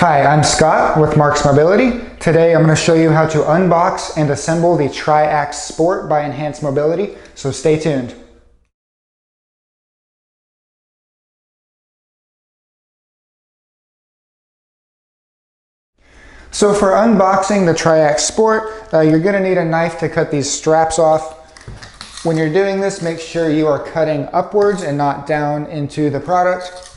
Hi, I'm Scott with Marc's Mobility. Today I'm going to show you how to unbox and assemble the Triaxe Sport by Enhanced Mobility, so stay tuned. So for unboxing the Triaxe Sport, you're going to need a knife to cut these straps off. When you're doing this, make sure you are cutting upwards and not down into the product.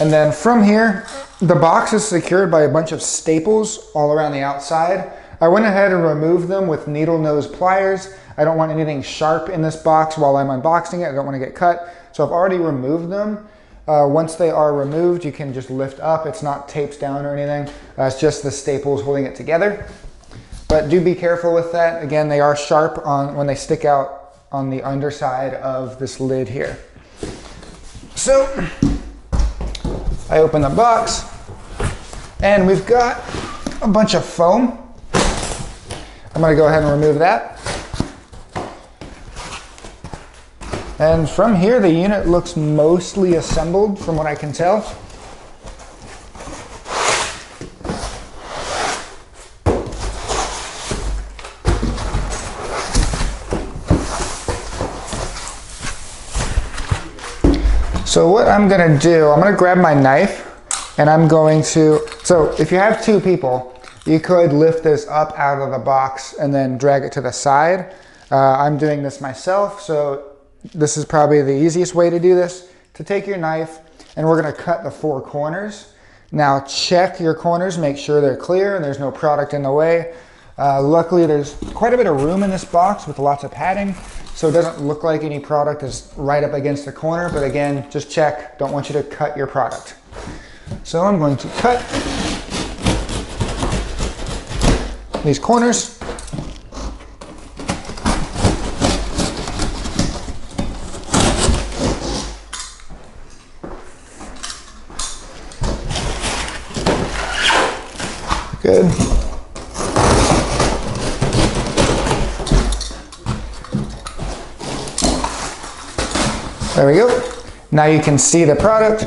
And then from here, the box is secured by a bunch of staples all around the outside. I went ahead and removed them with needle nose pliers. I don't want anything sharp in this box while I'm unboxing it. I don't want to get cut. So I've already removed them. Once they are removed, you can just lift up. It's not taped down or anything. It's just the staples holding it together. But do be careful with that. Again, they are sharp when they stick out on the underside of this lid here. So I open the box and we've got a bunch of foam. I'm going to go ahead and remove that. And from here, the unit looks mostly assembled from what I can tell. So what I'm going to do, I'm going to grab my knife and I'm going to, so if you have two people, you could lift this up out of the box and then drag it to the side. I'm doing this myself, so this is probably the easiest way to do this. To take your knife and we're going to cut the four corners. Now check your corners, make sure they're clear and there's no product in the way. Luckily there's quite a bit of room in this box with lots of padding, so it doesn't look like any product is right up against the corner, but again, just check. Don't want you to cut your product. So I'm going to cut these corners. Good. There we go. Now you can see the product.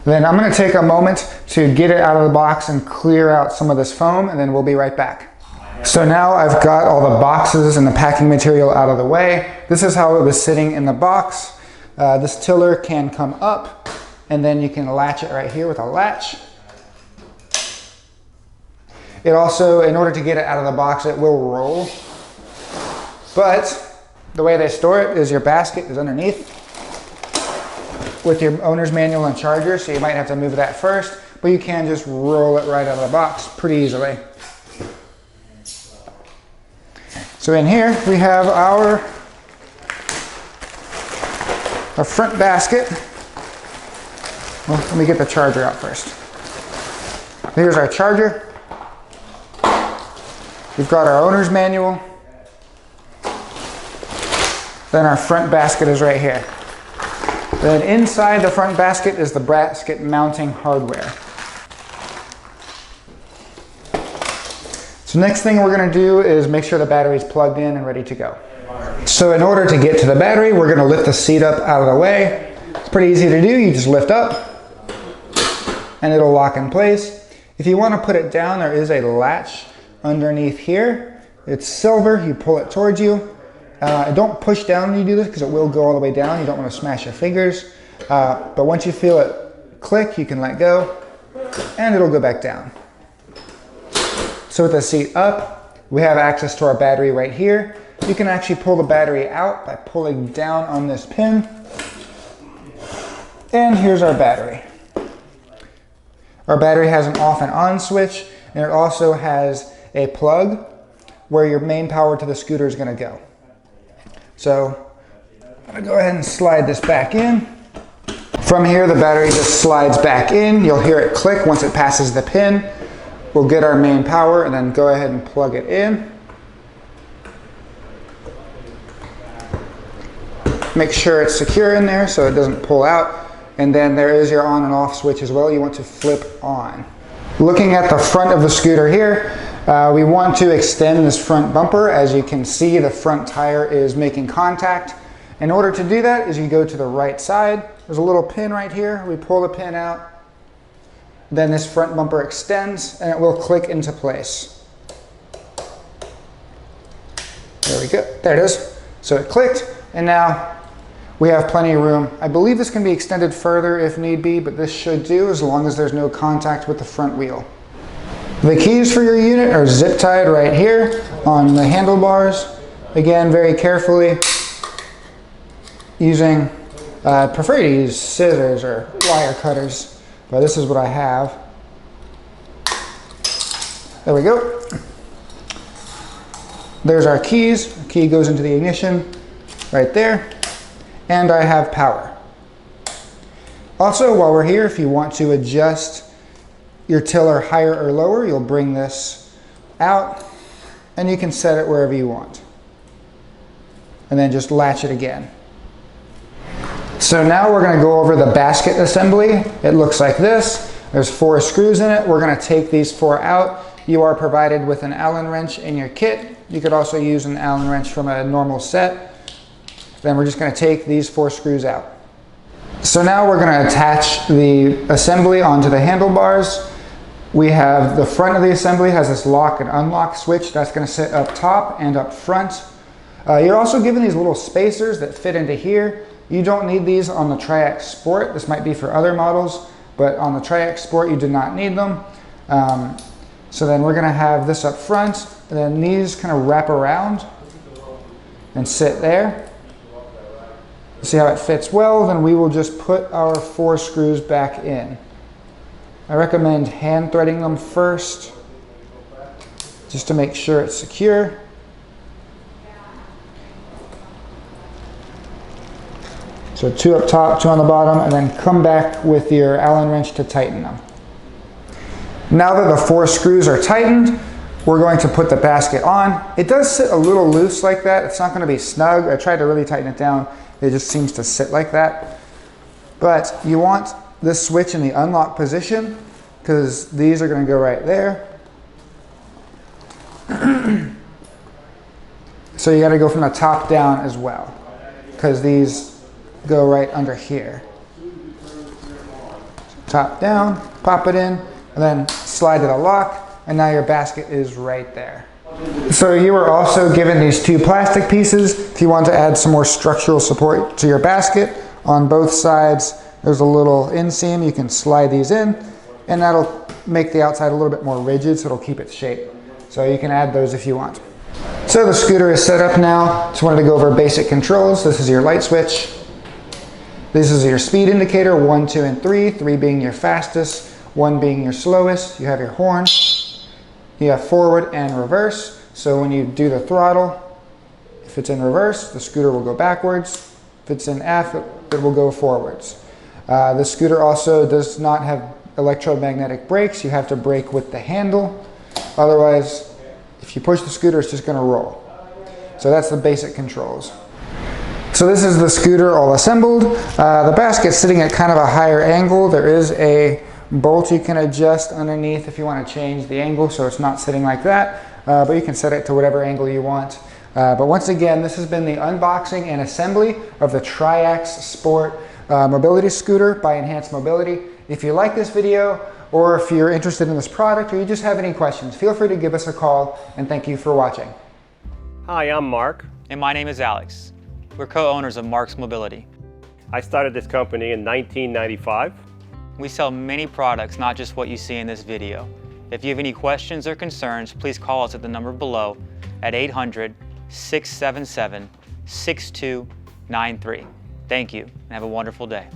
Then I'm going to take a moment to get it out of the box and clear out some of this foam, and then we'll be right back. So now I've got all the boxes and the packing material out of the way. This is how it was sitting in the box. This tiller can come up and then you can latch it right here with a latch. It also, in order to get it out of the box, it will roll. But the way they store it is your basket is underneath with your owner's manual and charger, so you might have to move that first, but you can just roll it right out of the box pretty easily. So in here we have our front basket. Well, let me get the charger out first. Here's our charger. We've got our owner's manual. Then our front basket is right here. Then inside the front basket is the basket mounting hardware. So next thing we're going to do is make sure the battery is plugged in and ready to go. So in order to get to the battery, we're going to lift the seat up out of the way. It's pretty easy to do. You just lift up and it'll lock in place. If you want to put it down, there is a latch underneath here. It's silver. You pull it towards you. Don't push down when you do this because it will go all the way down. You don't want to smash your fingers. But once you feel it click, you can let go and it'll go back down. So with the seat up, we have access to our battery right here. You can actually pull the battery out by pulling down on this pin. And here's our battery. Our battery has an off and on switch, and it also has a plug where your main power to the scooter is going to go. So I'm going to go ahead and slide this back in. From here, the battery just slides back in. You'll hear it click once it passes the pin. We'll get our main power and then go ahead and plug it in. Make sure it's secure in there so it doesn't pull out. And then there is your on and off switch as well. You want to flip on. Looking at the front of the scooter here, We want to extend this front bumper. As you can see, the front tire is making contact. In order to do that is you go to the right side. There's a little pin right here. We pull the pin out. Then this front bumper extends and it will click into place. There we go. There it is. So it clicked, and now we have plenty of room. I believe this can be extended further if need be, but this should do as long as there's no contact with the front wheel. The keys for your unit are zip tied right here on the handlebars. Again, very carefully using, I prefer to use scissors or wire cutters, but this is what I have. There we go. There's our keys. The key goes into the ignition right there. And I have power. Also, while we're here, if you want to adjust your tiller higher or lower, you'll bring this out and you can set it wherever you want. And then just latch it again. So now we're going to go over the basket assembly. It looks like this. There's 4 screws in it. We're going to take these 4 out. You are provided with an Allen wrench in your kit. You could also use an Allen wrench from a normal set. Then we're just going to take these 4 screws out. So now we're going to attach the assembly onto the handlebars. We have the front of the assembly has this lock and unlock switch that's going to sit up top and up front. You're also given these little spacers that fit into here. You don't need these on the Triaxe Sport. This might be for other models, but on the Triaxe Sport you do not need them. So then we're going to have this up front, and then these kind of wrap around and sit there. See how it fits well? Then we will just put our 4 screws back in. I recommend hand threading them first, just to make sure it's secure. So 2 up top, 2 on the bottom, and then come back with your Allen wrench to tighten them. Now that the 4 screws are tightened, we're going to put the basket on. It does sit a little loose like that. It's not going to be snug. I tried to really tighten it down. It just seems to sit like that. But you want this switch in the unlock position because these are going to go right there. So you got to go from the top down as well because these go right under here. Top down, pop it in, and then slide to the lock, and now your basket is right there. So you were also given these 2 plastic pieces if you want to add some more structural support to your basket. On both sides there's a little inseam. You can slide these in and that'll make the outside a little bit more rigid, so it'll keep its shape. So you can add those if you want. So the scooter is set up now. Just wanted to go over basic controls. This is your light switch. This is your speed indicator, 1, 2, and 3. 3 being your fastest, 1 being your slowest. You have your horn. You have forward and reverse. So when you do the throttle, if it's in reverse, the scooter will go backwards. If it's in F, it will go forwards. The scooter also does not have electromagnetic brakes. You have to brake with the handle. Otherwise, if you push the scooter, it's just going to roll. So that's the basic controls. So this is the scooter all assembled. The basket's sitting at kind of a higher angle. There is a bolt you can adjust underneath if you want to change the angle so it's not sitting like that, but you can set it to whatever angle you want. But once again, this has been the unboxing and assembly of the Triaxe Sport mobility scooter by Enhanced Mobility. If you like this video, or if you're interested in this product, or you just have any questions, feel free to give us a call, and thank you for watching. Hi, I'm Mark. And my name is Alex. We're co-owners of Marc's Mobility. I started this company in 1995. We sell many products, not just what you see in this video. If you have any questions or concerns, please call us at the number below at 800-677-6293. Thank you, and have a wonderful day.